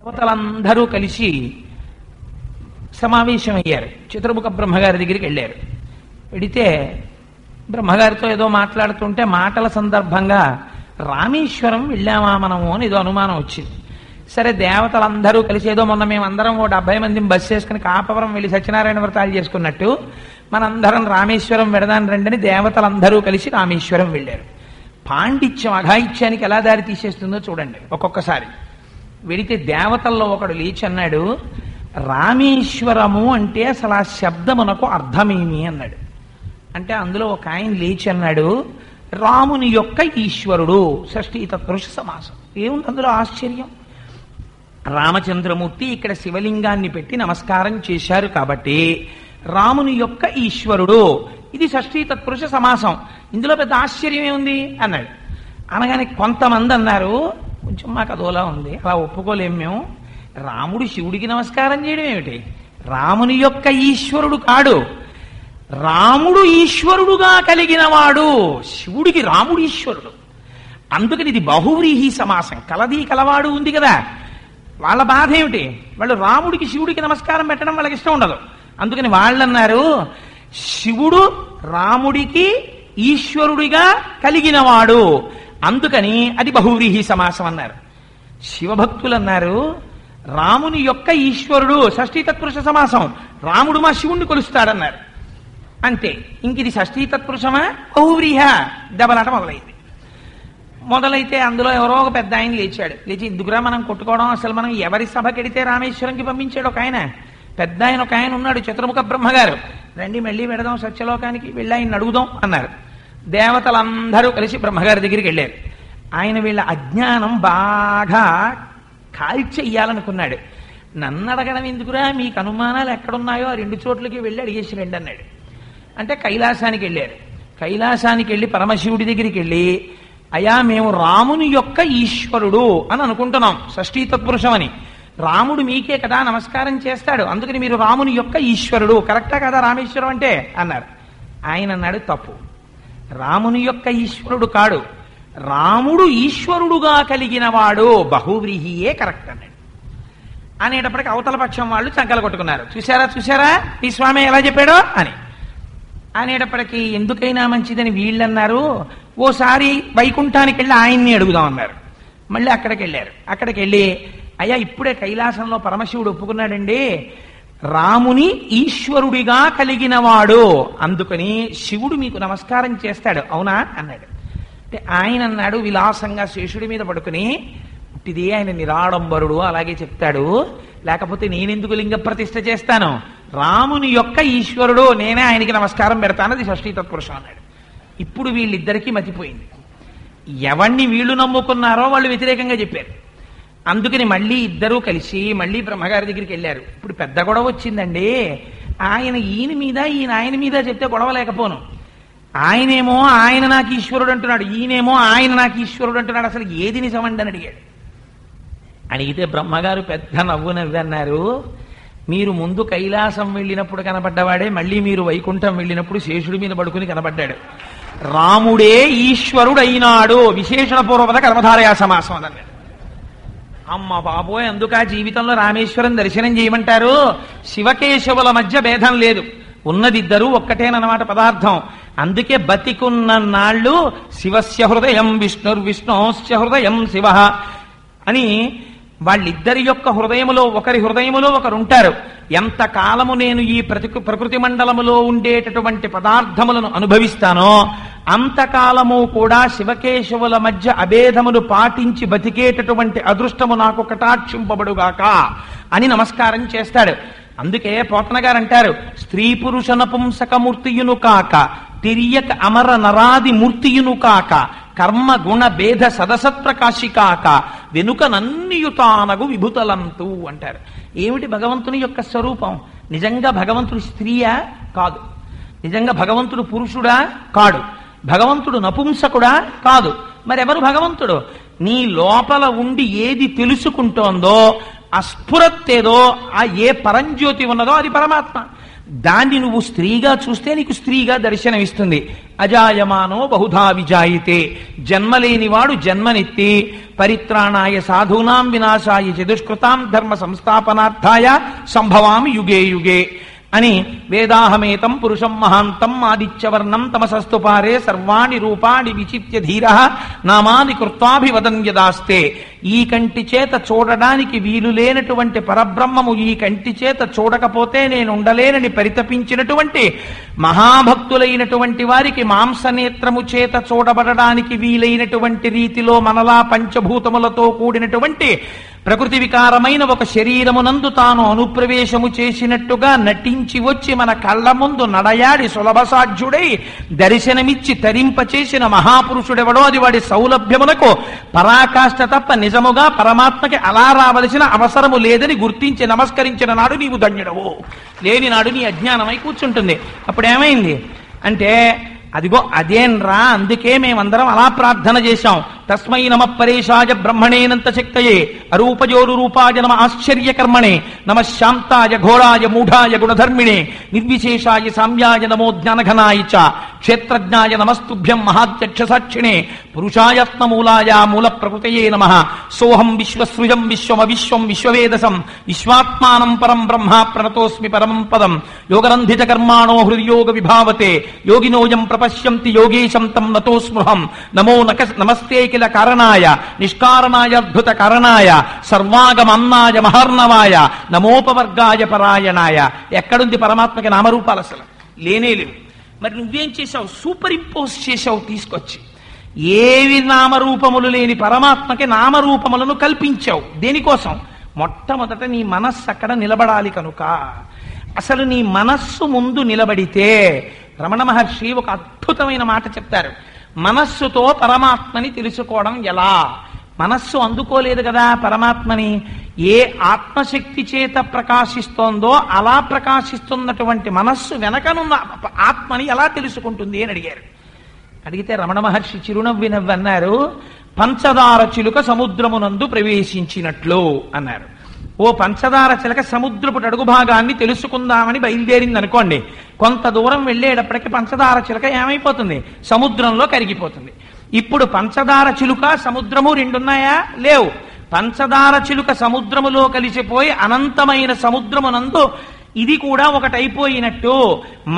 దేవతలందరూ కలిసి సమావేశమయ్యారు. చతుర్ముఖ బ్రహ్మగారి దగ్గరికి వెళ్ళారు. వెడితే బ్రహ్మగారితో ఏదో మాట్లాడుతుంటే మాటల సందర్భంగా రామేశ్వరం వెళ్ళామా మనము అని ఏదో అనుమానం వచ్చింది. సరే దేవతలందరూ కలిసి ఏదో మొన్న మేమందరం ఓ 70 మంది బస్సు చేసుకుని కాపవరం వెళ్ళి సత్యనారాయణ వ్రతాలు చేసుకున్నట్టు మనందరం రామేశ్వరం వెడదాని రండని దేవతలందరూ కలిసి రామేశ్వరం వెళ్ళారు. పాండిత్యం అఘాయిత్యానికి ఎలా దారి తీసేస్తుందో చూడండి. ఒక్కొక్కసారి వెడితే దేవతల్లో ఒకడు లేచి అన్నాడు, రామేశ్వరము అంటే అసలు ఆ శబ్దమునకు అర్థమేమి అన్నాడు. అంటే అందులో ఒక ఆయన లేచి అన్నాడు, రాముని యొక్క ఈశ్వరుడు. షష్ఠీ తత్పురుష సమాసం. ఏముంది అందులో ఆశ్చర్యం? రామచంద్రమూర్తి ఇక్కడ శివలింగాన్ని పెట్టి నమస్కారం చేశారు కాబట్టి రాముని యొక్క ఈశ్వరుడు. ఇది షష్ఠీ తత్పురుష సమాసం. ఇందులో పెద్ద ఆశ్చర్యం ఏముంది అన్నాడు. అనగానే కొంతమంది అన్నారు, కొంచెం మాకు అదోలా ఉంది, అలా ఒప్పుకోలేము మేము. రాముడు శివుడికి నమస్కారం చేయడం ఏమిటి? రాముని యొక్క ఈశ్వరుడు కాడు, రాముడు ఈశ్వరుడుగా కలిగిన వాడు. శివుడికి రాముడు ఈశ్వరుడు. అందుకని ఇది బహువ్రీహి సమాసం. కలది కలవాడు ఉంది కదా, వాళ్ళ బాధ ఏమిటి? వాళ్ళు రాముడికి శివుడికి నమస్కారం పెట్టడం వాళ్ళకి ఇష్టం ఉండదు. అందుకని వాళ్ళన్నారు, శివుడు రాముడికి ఈశ్వరుడిగా కలిగినవాడు, అందుకని అది బహువ్రీహి సమాసం అన్నారు. శివభక్తులు అన్నారు, రాముని యొక్క ఈశ్వరుడు షష్ఠీ తత్పురుష సమాసం, రాముడు మా శివుణ్ణి కొలుస్తాడన్నారు. అంతే. ఇంక ఇది షష్ఠీ తత్పురుషమా బహువ్రీహ? దెబ్బలాట మొదలైతే అందులో ఎవరో ఒక పెద్ద ఆయన లేచాడు. లేచి ఎందుకురా మనం కొట్టుకోవడం, అసలు మనం ఎవరి సభకెడితే రామేశ్వరంకి పంపించాడు ఒక ఆయన. పెద్ద ఆయన ఒక ఆయన ఉన్నాడు, చతుర్ముఖ బ్రహ్మగారు. రండి మళ్ళీ వెడదాం సత్యలోకానికి, వెళ్ళి ఆయన అడుగుదాం అన్నారు. దేవతలందరూ కలిసి బ్రహ్మగారి దగ్గరికి వెళ్ళారు. ఆయన వీళ్ళ అజ్ఞానం బాగా కాల్చెయ్యాలనుకున్నాడు. నన్ను అడగడం ఎందుకురా, మీకు అనుమానాలు ఎక్కడున్నాయో ఆ 2 చోట్లకి వెళ్ళి అడిగేసి రండి అన్నాడు. అంటే కైలాసానికి వెళ్ళారు. కైలాసానికి వెళ్ళి పరమశివుడి దగ్గరికి వెళ్ళి, అయా మేము రాముని యొక్క ఈశ్వరుడు అని అనుకుంటున్నాం, షష్ఠీ తత్పురుషం అని. రాముడు మీకే కదా నమస్కారం చేస్తాడు, అందుకని మీరు రాముని యొక్క ఈశ్వరుడు, కరెక్టా కదా రామేశ్వరం అంటే అన్నారు. ఆయన అన్నాడు, తప్పు, రాముని యొక్క ఈశ్వరుడు కాడు, రాముడు ఈశ్వరుడుగా కలిగిన వాడు, బహువ్రీహియే కరెక్ట్ అన్నాడు. అనేటప్పటికి అవతల పక్షం వాళ్ళు చంకలు కొట్టుకున్నారు. చూసారా ఈ స్వామి ఎలా చెప్పాడో అని. అనేటప్పటికీ ఎందుకైనా మంచిదని వీళ్ళన్నారు, ఓసారి వైకుంఠానికి వెళ్ళి ఆయన్ని అడుగుదాం అన్నారు. మళ్ళీ అక్కడికి వెళ్ళారు. అక్కడికి వెళ్ళి, అయ్యా ఇప్పుడే కైలాసంలో పరమశివుడు ఒప్పుకున్నాడండి, రాముని ఈశ్వరుడిగా కలిగిన వాడు, అందుకని శివుడు మీకు నమస్కారం చేస్తాడు, అవునా అన్నాడు. అంటే ఆయన అన్నాడు విలాసంగా శేషుడి మీద పడుకుని, ఇది ఆయన నిరాడంబరుడు అలాగే చెప్తాడు, లేకపోతే నేనెందుకు లింగ ప్రతిష్ఠ చేస్తాను, రాముని యొక్క ఈశ్వరుడు, నేనే ఆయనకి నమస్కారం పెడతాను, అది షష్ఠీ తత్పురుషం అన్నాడు. ఇప్పుడు వీళ్ళిద్దరికీ మతిపోయింది. ఎవరిని వీళ్ళు నమ్ముకున్నారో వాళ్ళు వ్యతిరేకంగా చెప్పారు. అందుకని మళ్ళీ ఇద్దరూ కలిసి మళ్ళీ బ్రహ్మగారి దగ్గరికి వెళ్ళారు. ఇప్పుడు పెద్ద గొడవ వచ్చిందండి. ఈయన మీద ఈయన ఆయన మీద చెప్తే గొడవ లేకపోను, ఆయనేమో ఆయన నాకు ఈశ్వరుడు అంటున్నాడు, ఈయనేమో ఆయన నాకు ఈశ్వరుడు అంటున్నాడు, అసలు ఏది నిజమండి అని అడిగాడు. అడిగితే బ్రహ్మగారు పెద్ద నవ్వు నవ్వి అన్నారు, మీరు ముందు కైలాసం వెళ్ళినప్పుడు కనపడ్డవాడే మళ్ళీ మీరు వైకుంఠం వెళ్ళినప్పుడు శేషుడి మీద పడుకుని కనపడ్డాడు. రాముడే ఈశ్వరుడైనాడు, విశేషణ పూర్వపద కర్మధారయా సమాసం అన్నాడు. అమ్మ బాబోయ్, అందుక జీవితంలో రామేశ్వరం దర్శనం చేయమంటారు. శివకేశవుల మధ్య భేదం లేదు, ఉన్నదిద్దరూ ఒక్కటేనన్నమాట పదార్థం. అందుకే బతికున్న నాళ్ళు శివస్య హృదయం విష్ణుర్విష్ణోశ్చ హృదయం శివ అని వాళ్ళిద్దరి యొక్క హృదయములో ఒకరి హృదయములో ఒకరుంటారు. ఎంత కాలము నేను ఈ ప్రకృతి మండలములో ఉండేటటువంటి పదార్థములను అనుభవిస్తానో అంతకాలము కూడా శివకేశవుల మధ్య అభేదమును పాటించి బతికేటటువంటి అదృష్టము నాకు కటాక్షింపబడుగాక అని నమస్కారం చేస్తాడు. అందుకే పోతన గారు అంటారు, స్త్రీ పురుష నపుంసకమూర్తియును కాక తిరియక అమర నరాది మూర్తియును కాక కర్మ గుణ భేద సదసత్ప్రకాశి కాక వెనుక నన్నియుతానగు విభుతలంతు అంటారు. ఏమిటి భగవంతుని యొక్క స్వరూపం? నిజంగా భగవంతుడు స్త్రీయా? కాదు. నిజంగా భగవంతుడు పురుషుడా? కాడు. భగవంతుడు నపుంసకుడా? కాదు. మరెవరు భగవంతుడు? నీ లోపల ఉండి ఏది తెలుసుకుంటోందో ఆ స్ఫురత్తేదో, ఆ ఏ పరంజ్యోతి ఉన్నదో అది పరమాత్మ. దాన్ని నువ్వు స్త్రీగా చూస్తే నీకు స్త్రీగా దర్శనమిస్తుంది. అజాయమానో బహుధా విజాయితే, జన్మలేనివాడు జన్మనెత్తి పరిత్రాణాయ సాధూనాం వినాశాయ చతుష్కృతాం ధర్మ సంస్థాపనార్థాయ సంభవామి యుగే యుగే అని వేదాహమేతం పురుషం మహాంతం ఆదిత్యవర్ణం తమసస్తు పారే సర్వాణి రూపాణి విచిత్య ధీర నామాని కృత్వాభివదన్ యదాస్తే. ఈ కంటి చేత చూడడానికి వీలు లేనటువంటి పరబ్రహ్మము ఈ కంటి చేత చూడకపోతే నేను ఉండలేనని పరితపించినటువంటి మహాభక్తులైనటువంటి వారికి మాంసనేత్రము చేత చూడబడడానికి వీలైనటువంటి రీతిలో మనలా పంచభూతములతో కూడినటువంటి ప్రకృతి వికారమైన ఒక శరీరమునందు తాను అనుప్రవేశము చేసినట్టుగా నటించి వచ్చి మన కళ్ళ ముందు నడయాడి సులభసాధ్యుడై దర్శనమిచ్చి తరింపచేసిన మహాపురుషుడెవడో అది వాడి సౌలభ్యములకు పరాకాష్ఠ తప్ప నిజముగా పరమాత్మకి అలా రావలసిన అవసరము లేదని గుర్తించి నమస్కరించిన నాడు నీవు ధన్యుడవు, లేని నాడు నీ అజ్ఞానమై కూర్చుంటుంది. అప్పుడేమైంది అంటే అదిగో అదేన్రా, అందుకే మేమందరం అలా ప్రార్థన చేశాం. తస్మై నమ పరేశాయ బ్రహ్మణేనంత శక్తయే అరూపజోరు రూపాయ నమ ఆశ్చర్యకర్మణే నమ శాంతాయ ఘోరాయ మూఢాయ గుణధర్మిణే నిర్విశేషాయ సామ్యాయ నమో జ్ఞానఘనాయ చ క్షేత్రజ్ఞాయ నమస్తుభ్యం మహాధ్యక్ష సాక్షిణే పురుషాయత్నమూలాయ మూల ప్రకృతయే నమః. సోహం విశ్వసృజం విశ్వమవిశ్వం విశ్వవేదసం విశ్వాత్మానం పరం బ్రహ్మ ప్రణతోస్మి పరమం పదం. యోగరంధిత కర్మాణో హృదయోగ విభావతే యోగినోయం ప్రపశ్యంతి యోగేశం తం నతో స్మృహం. నమో నమస్తే కిల కారణాయ నిష్కారణాయ అద్భుత కారణాయ సర్వాగమన్నాయ మహర్ణవాయ నమోపవర్గాయ పరాయణాయ. ఎక్కడుంది పరమాత్మకి నామరూపాలు? అసలు లేనే లేవు. మరి నువ్వేం చేశావు? సూపర్ ఇంపోజ్ చేశావు తీసుకొచ్చి. ఏవి నామరూపములు లేని పరమాత్మకి నామరూపములను కల్పించావు. దేనికోసం? మొట్టమొదట నీ మనస్సు అక్కడ నిలబడాలి కనుక. అసలు నీ మనస్సు ముందు నిలబడితే రమణ మహర్షి ఒక అద్భుతమైన మాట చెప్తారు. మనస్సుతో పరమాత్మని తెలుసుకోవడం ఎలా? మనస్సు అందుకోలేదు కదా పరమాత్మని. ఏ ఆత్మశక్తి చేత ప్రకాశిస్తోందో అలా ప్రకాశిస్తున్నటువంటి మనస్సు వెనకనున్న ఆత్మని ఎలా తెలుసుకుంటుంది అని అడిగారు. అడిగితే రమణ మహర్షి చిరునవ్వి నవ్వి అన్నారు, పంచదార చిలుక సముద్రమునందు ప్రవేశించినట్లు అన్నారు. ఓ పంచదార చిలక సముద్రపు అడుగు భాగాన్ని తెలుసుకుందామని బయలుదేరింది అనుకోండి. కొంత దూరం వెళ్ళేటప్పటికి పంచదార చిలుక ఏమైపోతుంది? సముద్రంలో కరిగిపోతుంది. ఇప్పుడు పంచదార చిలుక సముద్రము రెండున్నాయా? లేవు. పంచదార చిలుక సముద్రములో కలిసిపోయి అనంతమైన సముద్రమునందు ఇది కూడా ఒకటైపోయినట్టు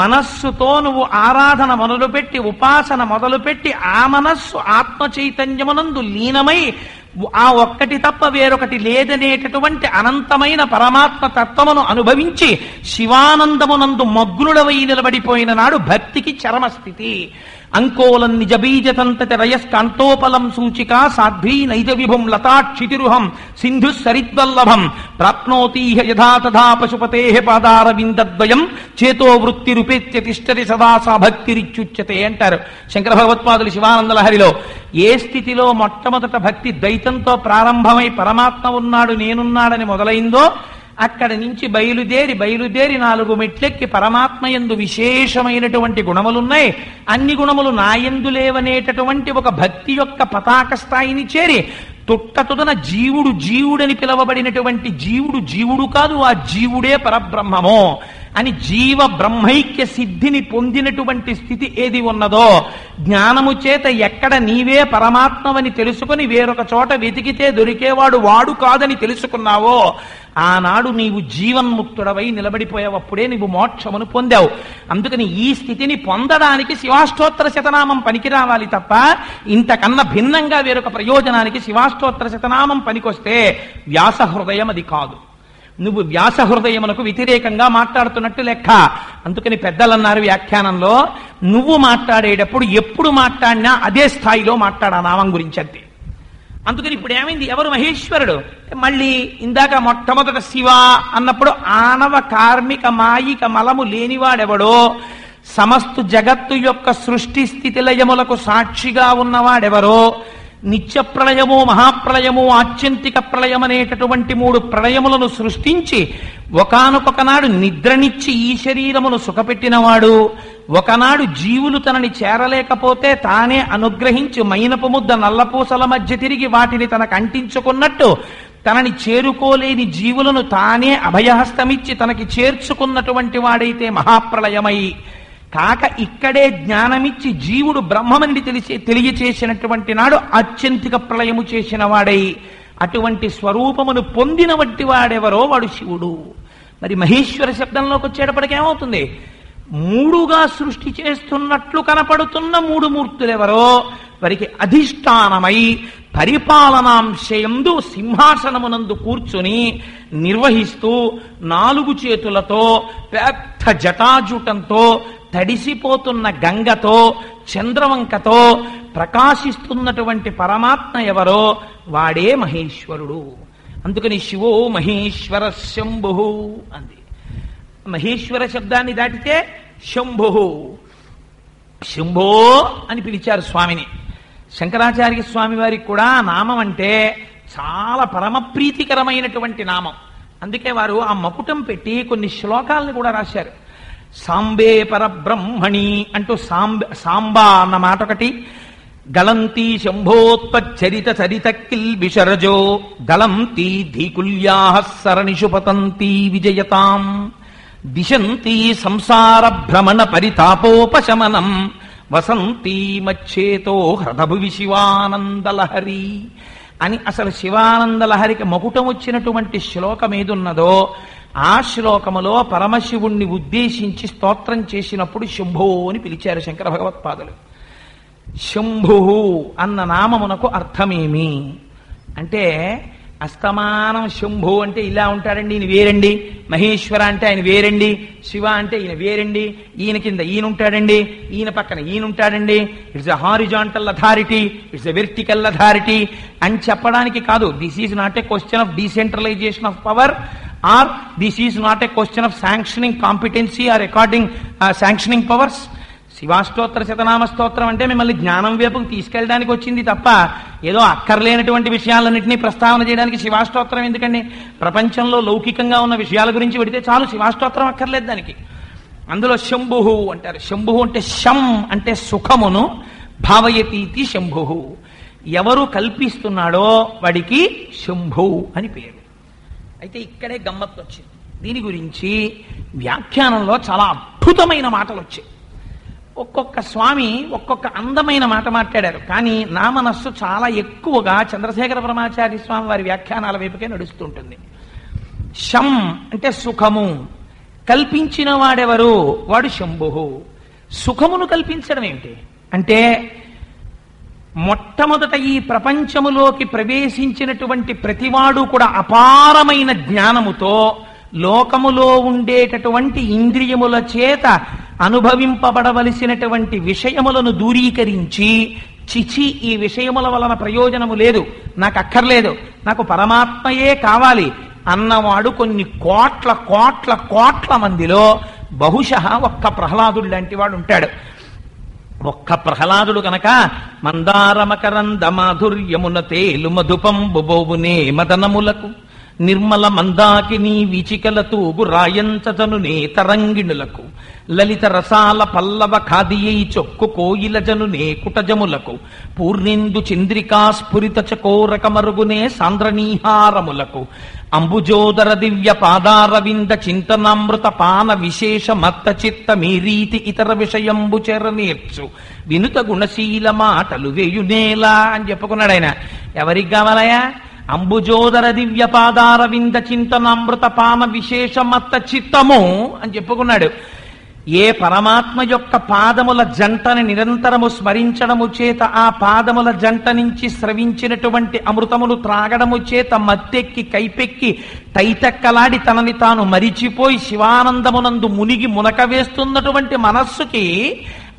మనస్సుతో నువ్వు ఆరాధన మొదలుపెట్టి ఉపాసన మొదలుపెట్టి ఆ మనస్సు ఆత్మ చైతన్యమునందు లీనమై ఆ ఒక్కటి తప్ప వేరొకటి లేదనేటటువంటి అనంతమైన పరమాత్మ తత్వమును అనుభవించి శివానందమునందు మగ్నుడవై నిలబడిపోయిన నాడు భక్తికి చరమస్థితి. అంకోలం నిజ బీజతంతతి రయస్కాంతోపలం సూచిక సాధ్వీ నైజ విభుం లతాక్షితిరుహం సింధు సరిద్వల్లభం ప్రాప్నోతీహ యథా తథా పశుపతే పాదారవిందద్వయం చేతో వృత్తి రూపేత్య తిష్టతి సదా సా భక్తిరిచ్యుచ్యతే అంటారు శంకర భగవత్పాదులు శివానంద లహరిలో. ఏ స్థితిలో మొట్టమొదట భక్తి ద్వైతంతో ప్రారంభమై పరమాత్మ ఉన్నాడు నేనున్నాడని మొదలైందో అక్కడి నుంచి బయలుదేరి 4 మెట్లెక్కి పరమాత్మ యందు విశేషమైనటువంటి గుణములున్నాయి. అన్ని గుణములు నాయందు లేవనేటటువంటి ఒక భక్తి యొక్క పతాక స్థాయిని చేరి తుట్టతుదన జీవుడని పిలవబడినటువంటి జీవుడు కాదు, ఆ జీవుడే పరబ్రహ్మమో అని జీవ బ్రహ్మైక్య సిద్ధిని పొందినటువంటి స్థితి ఏది ఉన్నదో జ్ఞానము చేత ఎక్కడ నీవే పరమాత్మవని తెలుసుకుని వేరొక చోట వెతికితే దొరికేవాడు వాడు కాదని తెలుసుకున్నావో ఆనాడు నీవు జీవన్ముక్తుడవై నిలబడిపోయావప్పుడే నీవు మోక్షమును పొందావు. అందుకని ఈ స్థితిని పొందడానికి శివాష్టోత్తర శతనామం పనికి రావాలి తప్ప ఇంతకన్నా భిన్నంగా వేరొక ప్రయోజనానికి శివాష్టోత్తర శతనామం పనికొస్తే వ్యాస హృదయం అది కాదు. నువ్వు వ్యాస హృదయమునకు వ్యతిరేకంగా మాట్లాడుతున్నట్టు లెక్క. అందుకని పెద్దలన్నారు వ్యాఖ్యానంలో, నువ్వు మాట్లాడేటప్పుడు ఎప్పుడు మాట్లాడినా అదే స్థాయిలో మాట్లాడా నామం గురించి అంతే. అందుకని ఇప్పుడు ఏమైంది? ఎవరు మహేశ్వరుడు? మళ్ళీ ఇందాక మొట్టమొదట శివ అన్నప్పుడు ఆనవ కార్మిక మాయిక మలము లేనివాడెవడో, సమస్తు జగత్తు యొక్క సృష్టి స్థితి లయములకు సాక్షిగా ఉన్నవాడెవరో, నిత్య ప్రళయము మహాప్రళయము ఆత్యంతిక ప్రళయం అనేటటువంటి 3 ప్రళయములను సృష్టించి ఒకానొకనాడు నిద్రనిచ్చి ఈ శరీరమును సుఖపెట్టినవాడు, ఒకనాడు జీవులు తనని చేరలేకపోతే తానే అనుగ్రహించి మైనపు ముద్ద నల్లపూసల మధ్య తిరిగి వాటిని తనకు అంటించుకున్నట్టు తనని చేరుకోలేని జీవులను తానే అభయహస్తమిచ్చి తనకి చేర్చుకున్నటువంటి వాడైతే మహాప్రళయమై కాక ఇక్కడే జ్ఞానమిచ్చి జీవుడు బ్రహ్మమని తెలియచేసినటువంటి నాడు ఆత్యంతిక ప్రళయము చేసిన వాడై అటువంటి స్వరూపమును పొందిన వంటి వాడెవరో వాడు శివుడు. మరి మహేశ్వర శబ్దంలోకి వచ్చేటప్పటికేమవుతుంది? మూడుగా సృష్టి చేస్తున్నట్లు కనపడుతున్న మూడు మూర్తులెవరో వారికి అధిష్టానమై పరిపాలనాంశయందు సింహాసనమునందు కూర్చుని నిర్వహిస్తూ 4 చేతులతో పెద్ద జటాజూటంతో తడిసిపోతున్న గంగతో చంద్రవంకతో ప్రకాశిస్తున్నటువంటి పరమాత్మ ఎవరో వాడే మహేశ్వరుడు. అందుకని శివో మహేశ్వర శంభు అంది. మహేశ్వర శబ్దాన్ని దాటితే శంభు, శంభో అని పిలిచారు స్వామిని. శంకరాచార్య స్వామి వారికి కూడా నామం అంటే చాలా పరమప్రీతికరమైనటువంటి నామం. అందుకే వారు ఆ మకుటం పెట్టి కొన్ని శ్లోకాలను కూడా రాశారు. సాంబే పరబ్రహ్మణి అంటూ సాంబా అన్న మాట ఒకటి, గళంతి శంభోత్పచ్చరిత చరిత కిల్బిషరజో గళంతి ధీకుల్యా సరణిషు పతంతి విజయతాం దిశంతి సంసార భ్రమణ పరితాపోపశమనం వసంతి మచ్చేతో హృదభువి శివానందలహరి అని అసలు శివానందలహరికి మకుటం వచ్చినటువంటి శ్లోకం ఏదున్నదో ఆ శ్లోకములో పరమశివుణ్ణి ఉద్దేశించి స్తోత్రం చేసినప్పుడు శంభో అని పిలిచారు శంకర భగవత్పాదులు. శంభు అన్న నామమునకు అర్థమేమి అంటే, అస్తమానం శంభు అంటే ఇలా ఉంటాడండి, ఈయన వేరండి. మహేశ్వర అంటే ఆయన వేరండి. శివ అంటే ఈయన వేరండి. ఈయన కింద ఈయన ఉంటాడండి, ఈయన పక్కన ఈయన ఉంటాడండి. It's a horizontal authority, it's a vertical authority అని చెప్పడానికి కాదు. This is not a question of decentralisation of power, or this is not a question of sanctioning competency or according sanctioning powers. శివాష్టోత్తర శతనామ స్తోత్రం అంటే మిమ్మల్ని జ్ఞానం వైపుకు తీసుకెళ్ళడానికి వచ్చింది తప్ప ఏదో అక్కర్లేనటువంటి విషయాలన్నింటినీ ప్రస్తావన చేయడానికి శివాష్టోత్రం ఎందుకండి? ప్రపంచంలో లౌకికంగా ఉన్న విషయాల గురించి పెడితే చాలు, శివాష్టోత్రం అక్కర్లేదు దానికి. అందులో శంభు అంటారు. శంభు అంటే శం అంటే సుఖమును, భావయతీతి శంభు, ఎవరు కల్పిస్తున్నాడో వాడికి శంభు అని పేరు. అయితే ఇక్కడే గమ్మత్తు వచ్చింది. దీని గురించి వ్యాఖ్యానంలో చాలా అద్భుతమైన మాటలు వచ్చాయి. ఒక్కొక్క స్వామి ఒక్కొక్క అందమైన మాట మాట్లాడారు. కానీ నా మనస్సు చాలా ఎక్కువగా చంద్రశేఖర పరమాచార్య స్వామి వారి వ్యాఖ్యానాల వైపుకే నడుస్తుంటుంది. శం అంటే సుఖము, కల్పించిన వాడెవరు? వాడు శంభు. సుఖమును కల్పించడం ఏమిటి అంటే, మొట్టమొదట ఈ ప్రపంచములోకి ప్రవేశించినటువంటి ప్రతివాడు కూడా అపారమైన జ్ఞానముతో లోకములో ఉండేటటువంటి ఇంద్రియముల చేత అనుభవింపబడవలసినటువంటి విషయములను దూరీకరించి, చిచి ఈ విషయముల వలన ప్రయోజనము లేదు, నాకు అక్కర్లేదు, నాకు పరమాత్మయే కావాలి అన్నవాడు కొన్ని కోట్ల కోట్ల కోట్ల మందిలో బహుశः ఒక్క ప్రహ్లాదుడు లాంటి వాడు ఉంటాడు. ఒక్క ప్రహ్లాదుడు కనుక మందారమకరంద మాధుర్యమున తేలు మధుపంబుబోవునే మదనములకు నిర్మల మందాకిని వీచికల తూగు రాయంచజనునే తరంగిణులకు లలిత రసాల పల్లవ ఖాదియై చొక్కు కోయిల జనునే కుటజములకు పూర్ణిందు చంద్రికా స్ఫురిత చకోరక మరుగునే సాంద్రనీహారములకు అంబుజోదర దివ్య పాదారవింద చింతనామృత పాన విశేష మత్త చిత్త మీరీతి ఇతర విషయంబు చెరనేర్చు వినుత గుణశీల మాటలు వేయునేలా అని చెప్పుకున్నాడు ఆయన. ఎవరికి కావాలయా? అంబుజోదర దివ్య పాదారవింద చింతనామృత పాన విశేష మత్త చిత్తము అని చెప్పుకున్నాడు. ఏ పరమాత్మ యొక్క పాదముల జంటని నిరంతరము స్మరించడము చేత, ఆ పాదముల జంట నుంచి స్రవించినటువంటి అమృతములు త్రాగడము చేత మత్తెక్కి కైపెక్కి తైతక్కలాడి తనని తాను మరిచిపోయి శివానందమునందు మునిగి మునక వేస్తున్నటువంటి మనస్సుకి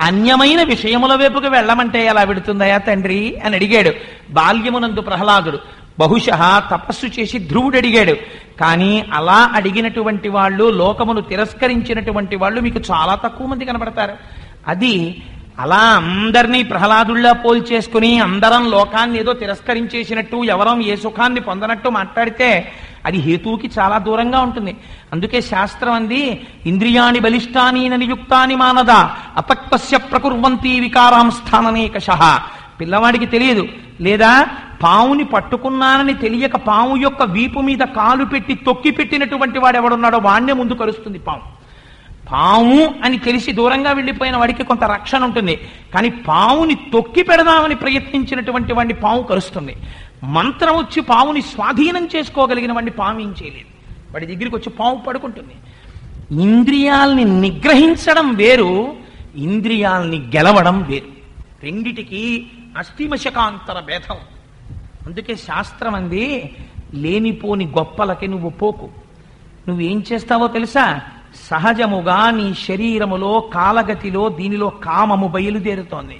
అన్యమైన విషయముల వైపుకి వెళ్ళమంటే ఎలా పెడుతుందయా తండ్రి అని అడిగాడు బాల్యమునందు ప్రహ్లాదుడు. బహుశः తపస్సు చేసి ధ్రువుడు అడిగాడు. కానీ అలా అడిగినటువంటి వాళ్ళు, లోకమును తిరస్కరించినటువంటి వాళ్ళు మీకు చాలా తక్కువ మంది కనబడతారు. అది అలా అందరినీ ప్రహ్లాదుల్లా పోల్చేసుకుని అందరం లోకాన్ని ఏదో తిరస్కరించేసినట్టు, ఎవరం ఏ సుఖాన్ని పొందనట్టు మాట్లాడితే అది హేతువుకి చాలా దూరంగా ఉంటుంది. అందుకే శాస్త్రం అంది, ఇంద్రియాణి బలిష్టాని నియుక్తాని మానద అపక్వస్య ప్రకుర్వంతి వికారాం స్థాననేకశః. పిల్లవాడికి తెలియదు, లేదా పావుని పట్టుకున్నానని తెలియక పాము యొక్క వీపు మీద కాలు పెట్టి తొక్కి పెట్టినటువంటి వాడు ఎవడున్నాడో వాణ్ణే ముందు కరుస్తుంది పాము. పాము అని తెలిసి దూరంగా వెళ్ళిపోయిన వాడికి కొంత రక్షణ ఉంటుంది, కానీ పావుని తొక్కి పెడదామని ప్రయత్నించినటువంటి వాడిని పాము కరుస్తుంది. మంత్రం వచ్చి పావుని స్వాధీనం చేసుకోగలిగిన వాడిని పాము ఏం చేయలేదు, వాడి దగ్గరికి వచ్చి పాము పడుకుంటుంది. ఇంద్రియాల్ని నిగ్రహించడం వేరు, ఇంద్రియాల్ని గెలవడం వేరు. రెండిటికి అస్థిమశకాంతర భేదం. అందుకే శాస్త్రం అంది, లేనిపోని గొప్పలకి నువ్వు పోకు. నువ్వేం చేస్తావో తెలుసా? సహజముగా నీ శరీరములో కాలగతిలో దీనిలో కామము బయలుదేరుతోంది.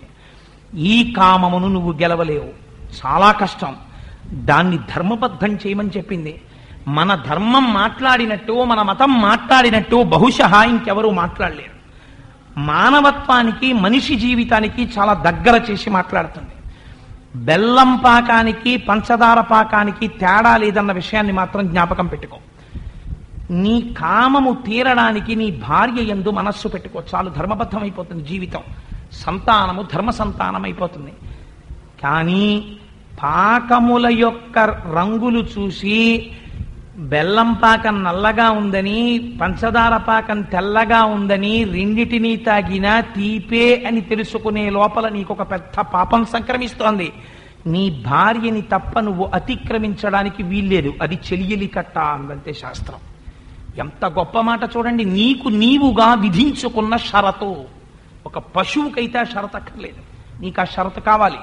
ఈ కామమును నువ్వు గెలవలేవు, చాలా కష్టం. దాన్ని ధర్మబద్ధం చేయమని చెప్పింది. మన ధర్మం మాట్లాడినట్టు, మన మతం మాట్లాడినట్టు బహుశः ఇంకెవరూ మాట్లాడలేరు. మానవత్వానికి, మనిషి జీవితానికి చాలా దగ్గర చేసి మాట్లాడుతుంది. బెల్లం పాకానికి పంచదార పాకానికి తేడా లేదన్న విషయాన్ని మాత్రం జ్ఞాపకం పెట్టుకో. నీ కామము తీరడానికి నీ భార్య యందు మనస్సు పెట్టుకో, చాలు, ధర్మబద్ధం అయిపోతుంది జీవితం. సంతానము ధర్మ సంతానం అయిపోతుంది. కానీ పాకముల యొక్క రంగులు చూసి బెల్లం పాకం నల్లగా ఉందని, పంచదార పాకం తెల్లగా ఉందని రెండిటినీ తాగినా తీపే అని తెలుసుకునే లోపల నీకు ఒక పెద్ద పాపం సంక్రమిస్తోంది. నీ భార్యని తప్ప నువ్వు అతిక్రమించడానికి వీల్లేదు, అది చెలియలి కట్ట అందంతే శాస్త్రం. ఎంత గొప్ప మాట చూడండి. నీకు నీవుగా విధించుకున్న షరతు. ఒక పశువుకైతే ఆ షరతు అక్కర్లేదు, నీకు ఆ షరతు కావాలి.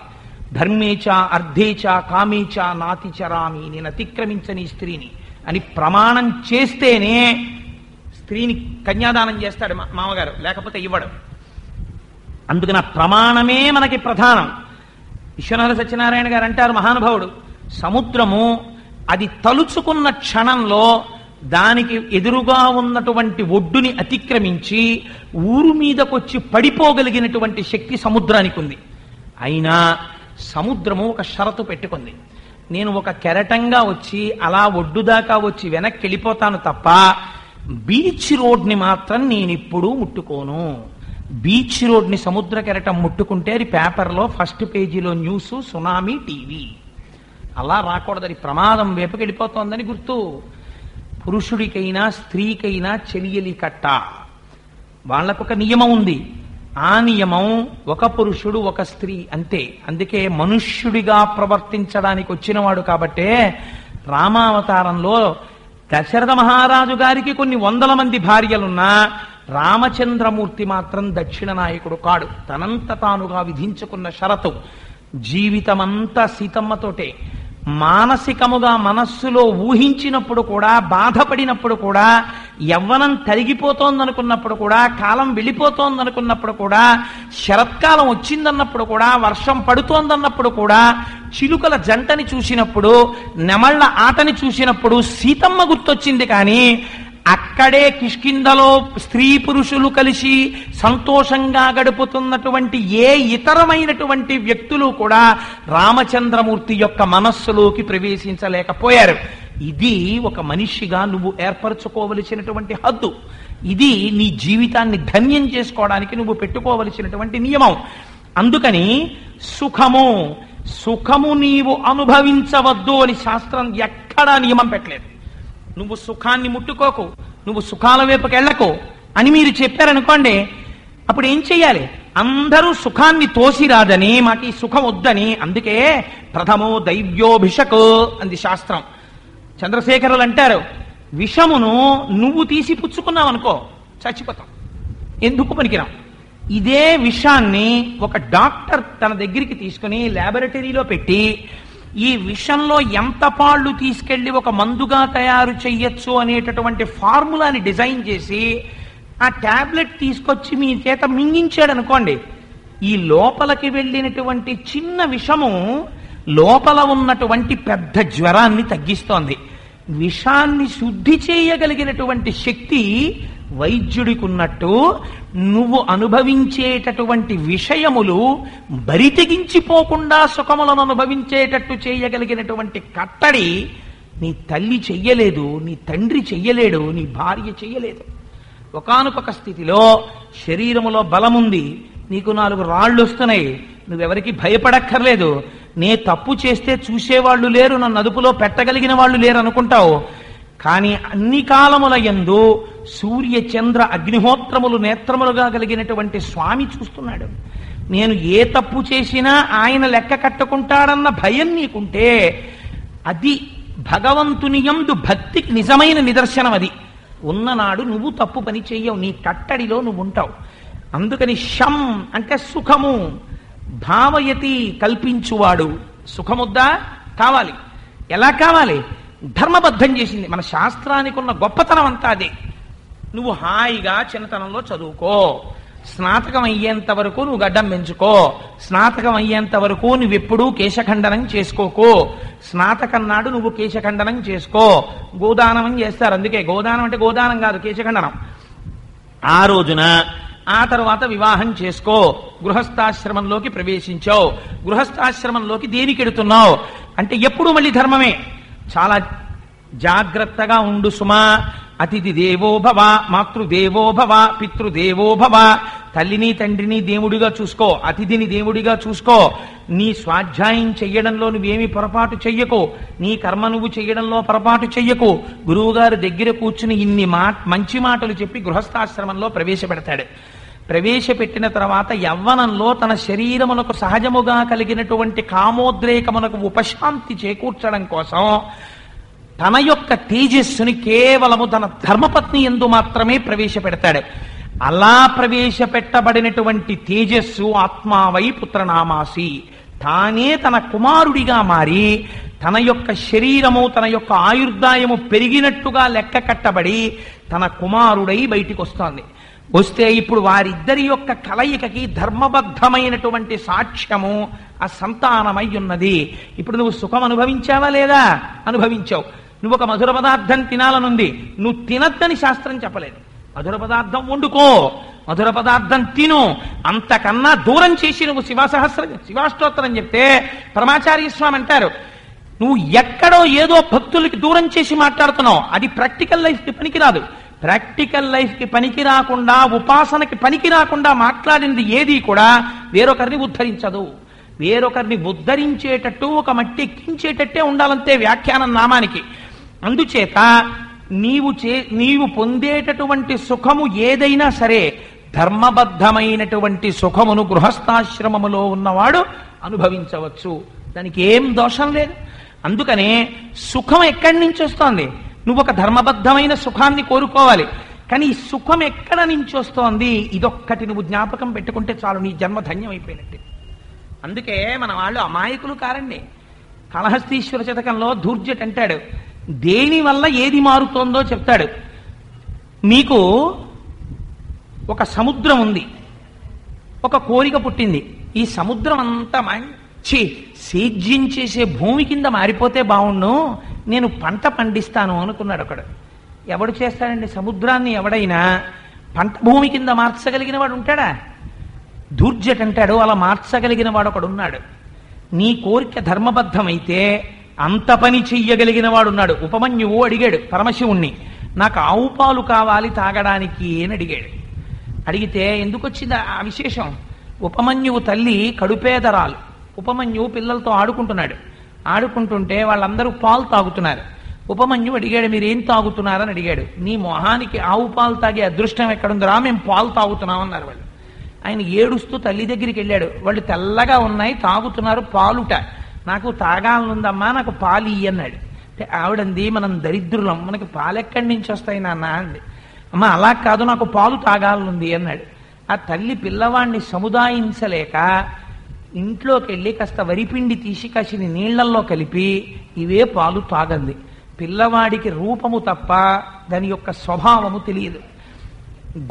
ధర్మేచ అర్ధేచ కామేచ నాతిచరామి, నేను అతిక్రమించని స్త్రీని అని ప్రమాణం చేస్తేనే స్త్రీని కన్యాదానం చేస్తాడు మామగారు, లేకపోతే ఇవ్వడు. అందుకని ఆ ప్రమాణమే మనకి ప్రధానం. విశ్వనాథ సత్యనారాయణ గారు అంటారు, మహానుభావుడు, సముద్రము అది తలుచుకున్న క్షణంలో దానికి ఎదురుగా ఉన్నటువంటి ఒడ్డుని అతిక్రమించి ఊరు మీదకొచ్చి పడిపోగలిగినటువంటి శక్తి సముద్రానికి ఉంది. అయినా సముద్రము ఒక షరతు పెట్టుకుంది, నేను ఒక కెరటంగా వచ్చి అలా ఒడ్డు దాకా వచ్చి వెనక్కి వెళ్ళిపోతాను తప్ప బీచ్ రోడ్ని మాత్రం నేనిప్పుడూ ముట్టుకోను. బీచ్ రోడ్ని సముద్ర కెరటం ముట్టుకుంటే అది పేపర్లో ఫస్ట్ పేజీలో న్యూస్, సునామీ టీవీ. అలా రాకూడదు, అది ప్రమాదం వైపుకి వెళ్ళిపోతోందని గుర్తు. పురుషుడికైనా స్త్రీకైనా చెలియలి కట్ట. వాళ్ళకొక నియమం ఉంది, ఆ నియమం ఒక పురుషుడు ఒక స్త్రీ అంతే. అందుకే మనుష్యుడిగా ప్రవర్తించడానికి వచ్చినవాడు కాబట్టే రామావతారంలో దశరథ మహారాజు గారికి కొన్ని వందల మంది భార్యలున్నా రామచంద్రమూర్తి మాత్రం దక్షిణ నాయకుడు కాడు. తనంత తానుగా విధించుకున్న షరతు. జీవితమంతా సీతమ్మతోటే. మానసికముగా మనస్సులో ఊహించినప్పుడు కూడా, బాధపడినప్పుడు కూడా, యవ్వనం తరిగిపోతోందనుకున్నప్పుడు కూడా, కాలం వెళ్ళిపోతోందనుకున్నప్పుడు కూడా, శరత్కాలం వచ్చిందన్నప్పుడు కూడా, వర్షం పడుతోందన్నప్పుడు కూడా, చిలుకల జంటని చూసినప్పుడు, నెమళ్ల ఆటని చూసినప్పుడు సీతమ్మ గుర్తొచ్చింది. కానీ అక్కడే కిష్కింధలో స్త్రీ పురుషులు కలిసి సంతోషంగా గడుపుతున్నటువంటి ఏ ఇతరమైనటువంటి వ్యక్తులు కూడా రామచంద్రమూర్తి యొక్క మనస్సులోకి ప్రవేశించలేకపోయారు. ఇది ఒక మనిషిగా నువ్వు ఏర్పరచుకోవలసినటువంటి హద్దు. ఇది నీ జీవితాన్ని ధన్యం చేసుకోవడానికి నువ్వు పెట్టుకోవలసినటువంటి నియమం. అందుకని సుఖము నీవు అనుభవించవద్దు అని శాస్త్రం ఎక్కడా నియమం పెట్టలేదు. నువ్వు సుఖాన్ని ముట్టుకోకు, నువ్వు సుఖాల వైపుకి వెళ్ళకు అని మీరు చెప్పారనుకోండి, అప్పుడు ఏం చెయ్యాలి? అందరూ సుఖాన్ని తోసిరాదని, మాకు ఈ సుఖం వద్దని. అందుకే ప్రథమో దైవ్యోభిషక్ అంది శాస్త్రం. చంద్రశేఖరులు అంటారు, విషమును నువ్వు తీసి పుచ్చుకున్నావు అనుకో చచ్చిపోతాం, ఎందుకు పనికిరాం. ఇదే విషాన్ని ఒక డాక్టర్ తన దగ్గరికి తీసుకుని ల్యాబొరేటరీలో పెట్టి ఈ విషంలో ఎంత పాళ్ళు తీసుకెళ్లి ఒక మందుగా తయారు చెయ్యొచ్చు అనేటటువంటి ఫార్ములాని డిజైన్ చేసి ఆ టాబ్లెట్ తీసుకొచ్చి మీ చేత మింగించాడు అనుకోండి, ఈ లోపలికి వెళ్ళినటువంటి చిన్న విషము లోపల ఉన్నటువంటి పెద్ద జ్వరాన్ని తగ్గిస్తోంది. విషాన్ని శుద్ధి చేయగలిగినటువంటి శక్తి వైద్యుడికి ఉన్నట్టు నువ్వు అనుభవించేటటువంటి విషయములు బరితెగించిపోకుండా సుఖములను అనుభవించేటట్టు చేయగలిగినటువంటి కట్టడి నీ తల్లి చెయ్యలేదు, నీ తండ్రి చెయ్యలేడు, నీ భార్య చెయ్యలేదు. ఒకానొక స్థితిలో శరీరములో బలముంది, నీకు 4 రాళ్ళు వస్తున్నాయి, నువ్వెవరికి భయపడక్కర్లేదు. నే తప్పు చేస్తే చూసేవాళ్ళు లేరు, నన్ను అదుపులో పెట్టగలిగిన వాళ్ళు లేరు అనుకుంటావు. కానీ అన్ని కాలముల యందు సూర్య చంద్ర అగ్నిహోత్రములు నేత్రములుగా కలిగినటువంటి స్వామి చూస్తున్నాడు. నేను ఏ తప్పు చేసినా ఆయన లెక్క కట్టుకుంటాడన్న భయం నీకుంటే అది భగవంతుని యందు భక్తికి నిజమైన నిదర్శనం. అది ఉన్ననాడు నువ్వు తప్పు పని చెయ్యవు, నీ కట్టడిలో నువ్వు ఉంటావు. అందుకని శం అంటే సుఖము, భావయతి కల్పించువాడు. సుఖముద్దా కావాలి. ఎలా కావాలి? ధర్మబద్ధం చేసింది. మన శాస్త్రానికి ఉన్న గొప్పతనం అంతా అదే. నువ్వు హాయిగా చిన్నతనంలో చదువుకో, స్నాతకం అయ్యేంత వరకు నువ్వు గడ్డం పెంచుకో, స్నాతకం అయ్యేంత వరకు నువ్వెప్పుడూ కేశఖండనం చేసుకోకో, స్నాతకం నాడు నువ్వు కేశఖండనం చేసుకో. గోదానం చేస్తారు, అందుకే గోదానం అంటే గోదానం కాదు, కేశఖండనం. ఆ రోజున ఆ తర్వాత వివాహం చేసుకో, గృహస్థాశ్రమంలోకి ప్రవేశించావు. గృహస్థాశ్రమంలోకి దేనికి ఎడుతున్నావు అంటే ఎప్పుడు మళ్ళీ ధర్మమే. చాలా జాగ్రత్తగా ఉండు సుమా. అతిథి దేవో భవ, మాతృదేవో భవ, పితృదేవో భవ. తల్లిని తండ్రిని దేవుడిగా చూసుకో, అతిథిని దేవుడిగా చూసుకో. నీ స్వాధ్యాయం చెయ్యడంలో నువ్వేమీ పొరపాటు చెయ్యకు, నీ కర్మ నువ్వు చెయ్యడంలో పొరపాటు చెయ్యకు. గురువుగారి దగ్గర కూర్చుని ఇన్ని మంచి మాటలు చెప్పి గృహస్థాశ్రమంలో ప్రవేశపెడతాడు. ప్రవేశపెట్టిన తర్వాత యవ్వనంలో తన శరీరమునకు సహజముగా కలిగినటువంటి కామోద్రేకమునకు ఉపశాంతి చేకూర్చడం కోసం తన యొక్క తేజస్సుని కేవలము తన ధర్మపత్ని యందు మాత్రమే ప్రవేశపెడతాడు. అలా ప్రవేశపెట్టబడినటువంటి తేజస్సు ఆత్మావై పుత్రనామాసి, తానే తన కుమారుడిగా మారి తన యొక్క శరీరము తన యొక్క ఆయుర్దాయము పెరిగినట్టుగా లెక్క కట్టబడి తన కుమారుడై బయటికి వస్తోంది. వస్తే ఇప్పుడు వారిద్దరి యొక్క కలయికకి ధర్మబద్ధమైనటువంటి సాక్ష్యము ఆ సంతానమై ఉన్నది. ఇప్పుడు నువ్వు సుఖం అనుభవించావా లేదా? అనుభవించావు. నువ్వు ఒక మధుర పదార్థం తినాలనుంది, నువ్వు తినద్దని శాస్త్రం చెప్పలేదు. మధుర పదార్థం వండుకో, మధుర పదార్థం తిను. అంతకన్నా దూరం చేసి నువ్వు శివాష్టోత్తరం చెప్తే పరమాచార్య స్వామి అంటారు, నువ్వు ఎక్కడో ఏదో భక్తులకి దూరం చేసి మాట్లాడుతున్నావు, అది ప్రాక్టికల్ లైఫ్కి పనికిరాదు. ప్రాక్టికల్ లైఫ్కి పనికి రాకుండా, ఉపాసనకి పనికి రాకుండా మాట్లాడింది ఏది కూడా వేరొకరిని ఉద్ధరించదు. వేరొకరిని ఉద్ధరించేటట్టు ఒక మట్టి ఎక్కించేటట్టే ఉండాలంతే వ్యాఖ్యానం నామానికి. అందుచేత నీవు పొందేటటువంటి సుఖము ఏదైనా సరే ధర్మబద్ధమైనటువంటి సుఖమును గృహస్థాశ్రమములో ఉన్నవాడు అనుభవించవచ్చు. దానికి ఏం దోషం లేదు. అందుకనే సుఖం ఎక్కడి నుంచి వస్తోంది? నువ్వు ఒక ధర్మబద్ధమైన సుఖాన్ని కోరుకోవాలి. కానీ ఈ సుఖం ఎక్కడ నుంచి వస్తోంది? ఇదొక్కటి నువ్వు జ్ఞాపకం పెట్టుకుంటే చాలు, నీ జన్మ ధన్యమైపోయినట్టే. అందుకే మన వాళ్ళు అమాయకులు కారండి. కాళహస్తీశ్వర శతకంలో ధూర్జట్ అంటాడు, దేని వల్ల ఏది మారుతోందో చెప్తాడు. మీకు ఒక సముద్రం ఉంది, ఒక కోరిక పుట్టింది, ఈ సముద్రం అంతా మంచి సేద్యం చేసే భూమి కింద మారిపోతే బాగుండు, నేను పంట పండిస్తాను అనుకున్నాడు ఒకడు. ఎవడు చేస్తాడండి సముద్రాన్ని? ఎవడైనా పంట భూమి కింద మార్చగలిగిన వాడు ఉంటాడా? ధూర్జట్ అంటాడు, అలా మార్చగలిగిన వాడు ఒకడున్నాడు. నీ కోరిక ధర్మబద్ధమైతే అంత పని చెయ్యగలిగిన వాడున్నాడు. ఉపమన్యువు అడిగాడు పరమశివుణ్ణి, నాకు ఆవు పాలు కావాలి తాగడానికి అని అడిగాడు. అడిగితే ఎందుకు వచ్చింది ఆ విశేషం? ఉపమన్యువు తల్లి కడుపేదరాలు. ఉపమన్యువు పిల్లలతో ఆడుకుంటున్నాడు. ఆడుకుంటుంటే వాళ్ళందరూ పాలు తాగుతున్నారు. ఉపమన్యువు అడిగాడు, మీరేం తాగుతున్నారని అడిగాడు. నీ మొహానికి ఆవు పాలు తాగే అదృష్టం ఎక్కడుందిరా, మేము పాలు తాగుతున్నామన్నారు వాళ్ళు. ఆయన ఏడుస్తూ తల్లి దగ్గరికి వెళ్ళాడు. వాళ్ళు తెల్లగా ఉన్నాయి, తాగుతున్నారు పాలుట, నాకు తాగాలనుందమ్మా, నాకు పాలు ఇయ్యి అన్నాడు. అంటే ఆవిడంది, మనం దరిద్రులం, మనకి పాలు ఎక్కడి నుంచి వస్తాయి నాన్న అంది. అమ్మ అలా కాదు, నాకు పాలు తాగాలనుంది అన్నాడు. ఆ తల్లి పిల్లవాడిని సముదాయించలేక ఇంట్లోకి వెళ్ళి కాస్త వరిపిండి తీసి కాసిని నీళ్లల్లో కలిపి ఇవే పాలు తాగంది. పిల్లవాడికి రూపము తప్ప దాని యొక్క స్వభావము తెలియదు.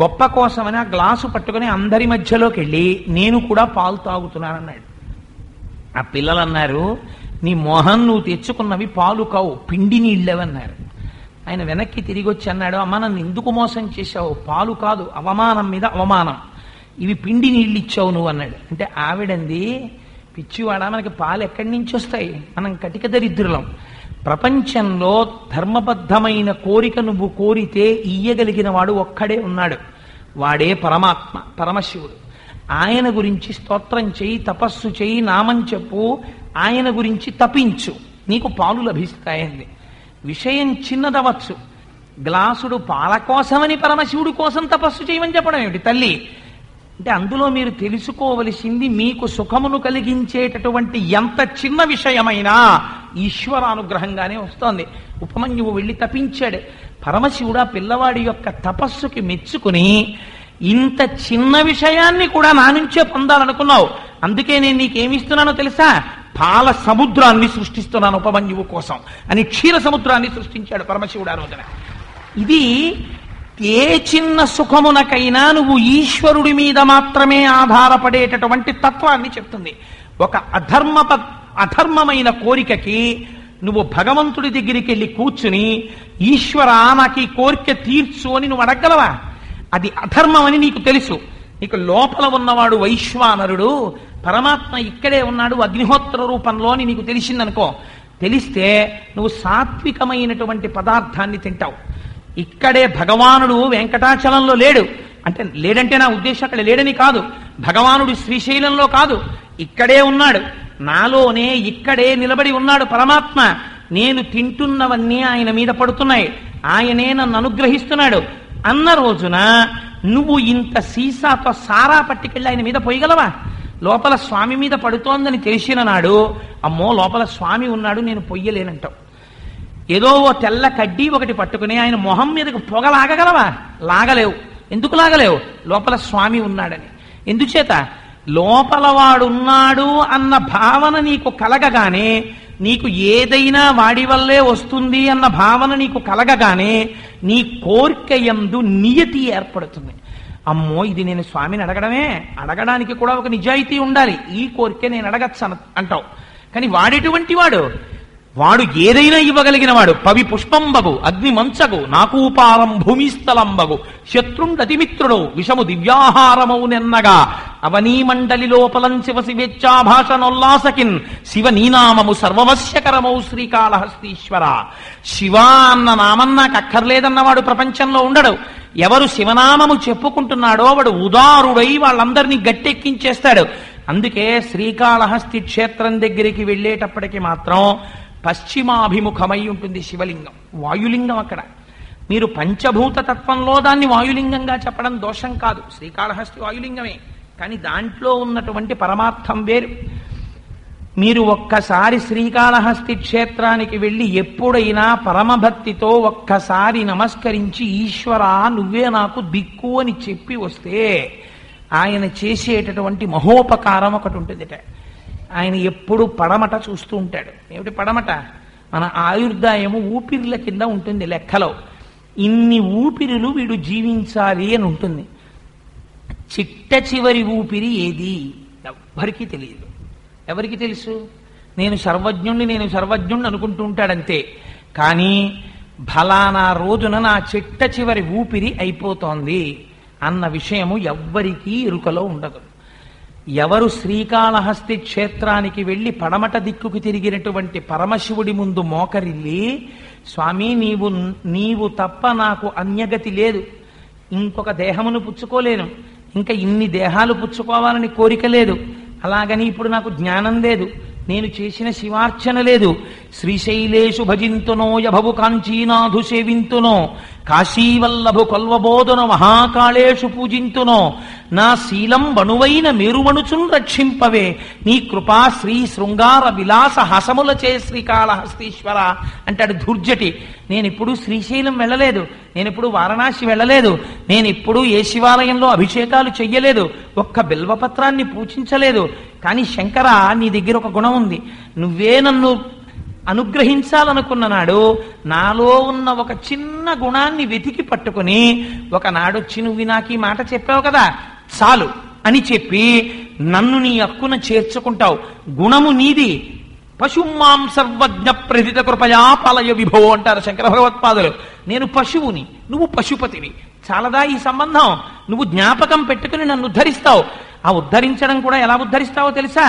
గొప్ప కోసమని ఆ గ్లాసు పట్టుకుని అందరి మధ్యలోకి వెళ్ళి నేను కూడా పాలు తాగుతున్నానన్నాడు. ఆ పిల్లలు అన్నారు, నీ మొహం నువ్వు తెచ్చుకున్నవి పాలు కావు, పిండి నీళ్ళవన్నారు. ఆయన వెనక్కి తిరిగి వచ్చి అన్నాడు, అమ్మ నన్ను ఎందుకు మోసం చేశావు? పాలు కాదు, అవమానం మీద అవమానం, ఇవి పిండి నీళ్ళు ఇచ్చావు నువ్వు అన్నాడు. అంటే ఆవిడంది, పిచ్చివాడా, మనకి పాలు ఎక్కడి నుంచి వస్తాయి, మనం కటిక దరిద్రులం. ప్రపంచంలో ధర్మబద్ధమైన కోరిక నువ్వు కోరితే ఇయ్యగలిగిన వాడు ఒక్కడే ఉన్నాడు, వాడే పరమాత్మ, పరమశివుడు. ఆయన గురించి స్తోత్రం చెయ్యి, తపస్సు చెయ్యి, నామం చెప్పు, ఆయన గురించి తపించు, నీకు పాలు లభిస్తాయంది. విషయం చిన్నదవచ్చు, గ్లాసుడు పాల కోసమని పరమశివుడి కోసం తపస్సు చేయమని చెప్పడం ఏమిటి తల్లి అంటే? అందులో మీరు తెలుసుకోవలసింది, మీకు సుఖమును కలిగించేటటువంటి ఎంత చిన్న విషయమైనా ఈశ్వరానుగ్రహంగానే వస్తోంది. ఉపమన్యువు వెళ్ళి తపించాడు. పరమశివుడు ఆ పిల్లవాడి యొక్క తపస్సుకి మెచ్చుకుని, ఇంత చిన్న విషయాన్ని కూడా నా నుంచే పొందాలనుకున్నావు, అందుకే నేను నీకేమిస్తున్నానో తెలుసా, పాల సముద్రాన్ని సృష్టిస్తున్నాను ఉపమన్యువు కోసం అని క్షీర సముద్రాన్ని సృష్టించాడు పరమశివుడు ఆ రోజున. ఇది ఏ చిన్న సుఖమునకైనా నువ్వు ఈశ్వరుడి మీద మాత్రమే ఆధారపడేటటువంటి తత్వాన్ని చెప్తుంది. ఒక అధర్మమైన కోరికకి నువ్వు భగవంతుడి దగ్గరికి వెళ్ళి కూర్చుని, ఈశ్వరా నాకు ఈ కోరిక తీర్చు అని నువ్వు అడగలవా? అది అధర్మం అని నీకు తెలుసు. నీకు లోపల ఉన్నవాడు వైశ్వానరుడు, పరమాత్మ ఇక్కడే ఉన్నాడు అగ్నిహోత్ర రూపంలో అని నీకు తెలిసిందనుకో, తెలిస్తే నువ్వు సాత్వికమైనటువంటి పదార్థాన్ని తింటావు. ఇక్కడే భగవానుడు వెంకటాచలంలో లేడు అంటే, లేడంటే నా ఉద్దేశం అక్కడ లేడని కాదు, భగవానుడు శ్రీశైలంలో కాదు, ఇక్కడే ఉన్నాడు, నాలోనే ఇక్కడే నిలబడి ఉన్నాడు పరమాత్మ. నేను తింటున్నవన్నీ ఆయన మీద పడుతున్నాయి, ఆయనే నన్ను అనుగ్రహిస్తున్నాడు అన్న రోజున నువ్వు ఇంత సీసాతో సారా పట్టుకెళ్ళి ఆయన మీద పోయగలవా? లోపల స్వామి మీద పడుతోందని తెలిసిన నాడు, అమ్మో లోపల స్వామి ఉన్నాడు నేను పొయ్యలేనంటావు. ఏదో ఓ తెల్ల కడ్డీ ఒకటి పట్టుకుని ఆయన మొహం మీదకు పొగ లాగగలవా? లాగలేవు. ఎందుకు లాగలేవు? లోపల స్వామి ఉన్నాడని. ఎందుచేత? లోపల వాడున్నాడు అన్న భావన నీకు కలగగానే, నీకు ఏదైనా వాడి వల్లే వస్తుంది అన్న భావన నీకు కలగగానే నీ కోరిక యందు నియతి ఏర్పడుతుంది. అమ్మో ఇది నేను స్వామిని అడగడమే, అడగడానికి కూడా ఒక నిజాయితీ ఉండాలి, ఈ కోరిక నేను అడగచ్చు అంటావు. కానీ వాడెటువంటి వాడు ఏదైనా ఇవ్వగలిగిన వాడు. పవి పుష్పంబగు అగ్ని మంచగు నాకూపారం భూమిస్థలంబగు శత్రుండతిమిత్రుడు విషము దివ్యాహారమౌ నెన్నగా అవనీ మండలి లోపలం శివ శివేచ్ఛాభాషణోల్లాసకిన్ శివ నీనామము సర్వవశ్యకరమౌ శ్రీకాళహస్తీశ్వర. శివ అన్న నామం నాకు అక్కర్లేదన్నవాడు ప్రపంచంలో ఉండడు. ఎవరు శివనామము చెప్పుకుంటున్నాడో వాడు ఉదారుడై వాళ్ళందరినీ గట్టెక్కించేస్తాడు. అందుకే శ్రీకాళహస్తి క్షేత్రం దగ్గరికి వెళ్ళేటప్పటికి మాత్రం పశ్చిమాభిముఖమై ఉంటుంది శివలింగం, వాయులింగం. అక్కడ మీరు పంచభూత తత్వంలో దాన్ని వాయులింగంగా చెప్పడం దోషం కాదు, శ్రీకాళహస్తి వాయులింగమే, కానీ దాంట్లో ఉన్నటువంటి పరమార్థం వేరు. మీరు ఒక్కసారి శ్రీకాళహస్తి క్షేత్రానికి వెళ్ళి ఎప్పుడైనా పరమభక్తితో ఒక్కసారి నమస్కరించి ఈశ్వరా నువ్వే నాకు దిక్కు అని చెప్పి వస్తే ఆయన చేసేటటువంటి మహోపకారం ఒకటి ఉంటుందిట. ఆయన ఎప్పుడు పడమట చూస్తూ ఉంటాడు. ఏమిటి పడమట? మన ఆయుర్దాయము ఊపిరిల కింద ఉంటుంది లెక్కలో. ఇన్ని ఊపిరులు వీడు జీవించాలి అని ఉంటుంది. చిట్ట చివరి ఊపిరి ఏది ఎవ్వరికీ తెలియదు. ఎవరికి తెలుసు? నేను సర్వజ్ఞుణ్ణి అనుకుంటూ ఉంటాడంతే. కానీ ఫలానా రోజున నా చిట్ట చివరి ఊపిరి అయిపోతోంది అన్న విషయము ఎవ్వరికీ ఎరుకలో ఉండదు. ఎవరు శ్రీకాళహస్తి క్షేత్రానికి వెళ్ళి పడమట దిక్కుకు తిరిగినటువంటి పరమశివుడి ముందు మోకరిల్లి, స్వామి నీవు తప్ప నాకు అన్యగతి లేదు, ఇంకొక దేహమును పుచ్చుకోలేను, ఇంకా ఇన్ని దేహాలు పుచ్చుకోవాలని కోరిక లేదు, అలాగని ఇప్పుడు నాకు జ్ఞానం లేదు, నేను చేసిన శివార్చన లేదు, శ్రీశైలేషు భజింతునో యభవు కాంచీనాథు సేవింతునో కాశీవల్లభు కొల్వబోధున మహాకాళేషు పూజింతునో నా శీలం బణువైన మేరువణుచున్ రక్షింపవే నీ కృపా శ్రీ శృంగార విలాస హసములచే శ్రీకాళహస్తీశ్వర అంటాడు ధూర్జటి. నేనెప్పుడు శ్రీశైలం వెళ్ళలేదు, నేనెప్పుడు వారణాసి వెళ్ళలేదు, నేనెప్పుడు ఏ శివాలయంలో అభిషేకాలు చెయ్యలేదు, ఒక్క బిల్వపత్రాన్ని పూజించలేదు. కానీ శంకర నీ దగ్గర ఒక గుణం ఉంది, నువ్వే నన్ను అనుగ్రహించాలనుకున్న నాడు నాలో ఉన్న ఒక చిన్న గుణాన్ని వెతికి పట్టుకుని ఒకనాడొచ్చి నువ్వు నాకు ఈ మాట చెప్పావు కదా చాలు అని చెప్పి నన్ను నీ హక్కున చేర్చుకుంటావు. గుణము నీది. పశుమాం సర్వజ్ఞ ప్రథిత కృపయా పాలయ విభో అంటారు శంకర భగవత్పాదులు. నేను పశువుని, నువ్వు పశుపతివి. చాలదా ఈ సంబంధం? నువ్వు జ్ఞాపకం పెట్టుకుని నన్ను ఉద్ధరిస్తావు. ఆ ఉద్ధరించడం కూడా ఎలా ఉద్ధరిస్తావో తెలుసా?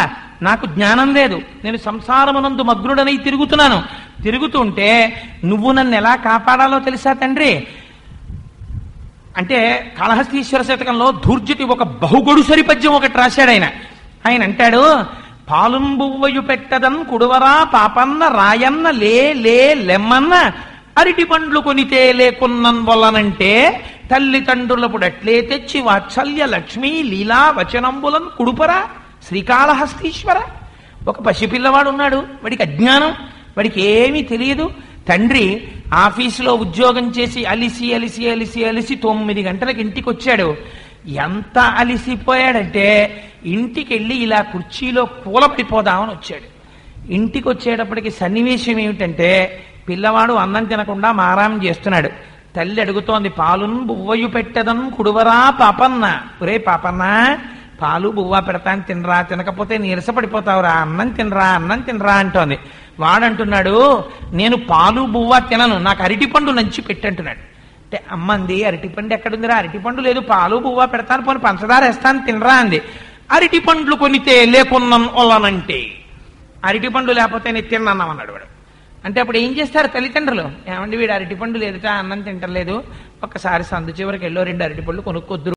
నాకు జ్ఞానం లేదు, నేను సంసారమునందు మగ్నుడనై తిరుగుతున్నాను. తిరుగుతుంటే నువ్వు నన్ను ఎలా కాపాడాలో తెలుసా తండ్రి అంటే, కాళహస్తీశ్వర శతకంలో ధూర్జటి ఒక బహుగొడుసరి పద్యం ఒకటి రాశాడు. ఆయన అంటాడు, పాలుంబువ్వయు పెట్టదన్ కుడువరా పాపన్న రాయన్న లే లెమ్మన్న అరటి పండ్లు కొనితే లేకున్నన్ వలనంటే తల్లిదండ్రులప్పుడు అట్లే తెచ్చి వాత్సల్య లక్ష్మీ లీలా వచనంబులను కుడుపరా శ్రీకాళహస్తీశ్వర. ఒక పసిపిల్లవాడు ఉన్నాడు, వాడికి అజ్ఞానం, వాడికి ఏమీ తెలియదు. తండ్రి ఆఫీసులో ఉద్యోగం చేసి అలిసి అలిసి అలిసి అలిసి 9 గంటలకు ఇంటికి వచ్చాడు. ఎంత అలిసిపోయాడంటే ఇంటికి వెళ్ళి ఇలా కుర్చీలో కూలపడిపోదామని వచ్చాడు. ఇంటికి వచ్చేటప్పటికి సన్నివేశం ఏమిటంటే పిల్లవాడు అన్నం తినకుండా మారాం చేస్తున్నాడు. తల్లి అడుగుతోంది, పాలున్ బువ్వయు పెట్టదం కుడువరా పాపన్న. ఒరే పాపన్న, పాలు బువ్వ పెడతాను తినరా, తినకపోతే నీరసపడిపోతావురా, అన్నం తినరా అంటోంది. వాడంటున్నాడు, నేను పాలు బువ్వ తినను, నాకు అరటిపండు నంచి పెట్టంటున్నాడు. అంటే అమ్మంది, అరటిపండు ఎక్కడుందిరా? అరటిపండు లేదు, పాలు బువ్వ పెడతాను, పోనీ పంచదార వేస్తాను తినరా అంది. అరటి పండ్లు కొనితే లేకున్నాను వల్లనంటే, అరటిపండు లేకపోతే నేను తిన్నాను అన్నాడు వాడు. అంటే అప్పుడు ఏం చేస్తారు తల్లిదండ్రులు? ఏమండి వీడు అరటిపండు లేదుట, అన్నం తింటలేదు, ఒక్కసారి సందు చివరికి వెళ్ళో 2 అరటిపండ్లు కొనుక్కొద్దురు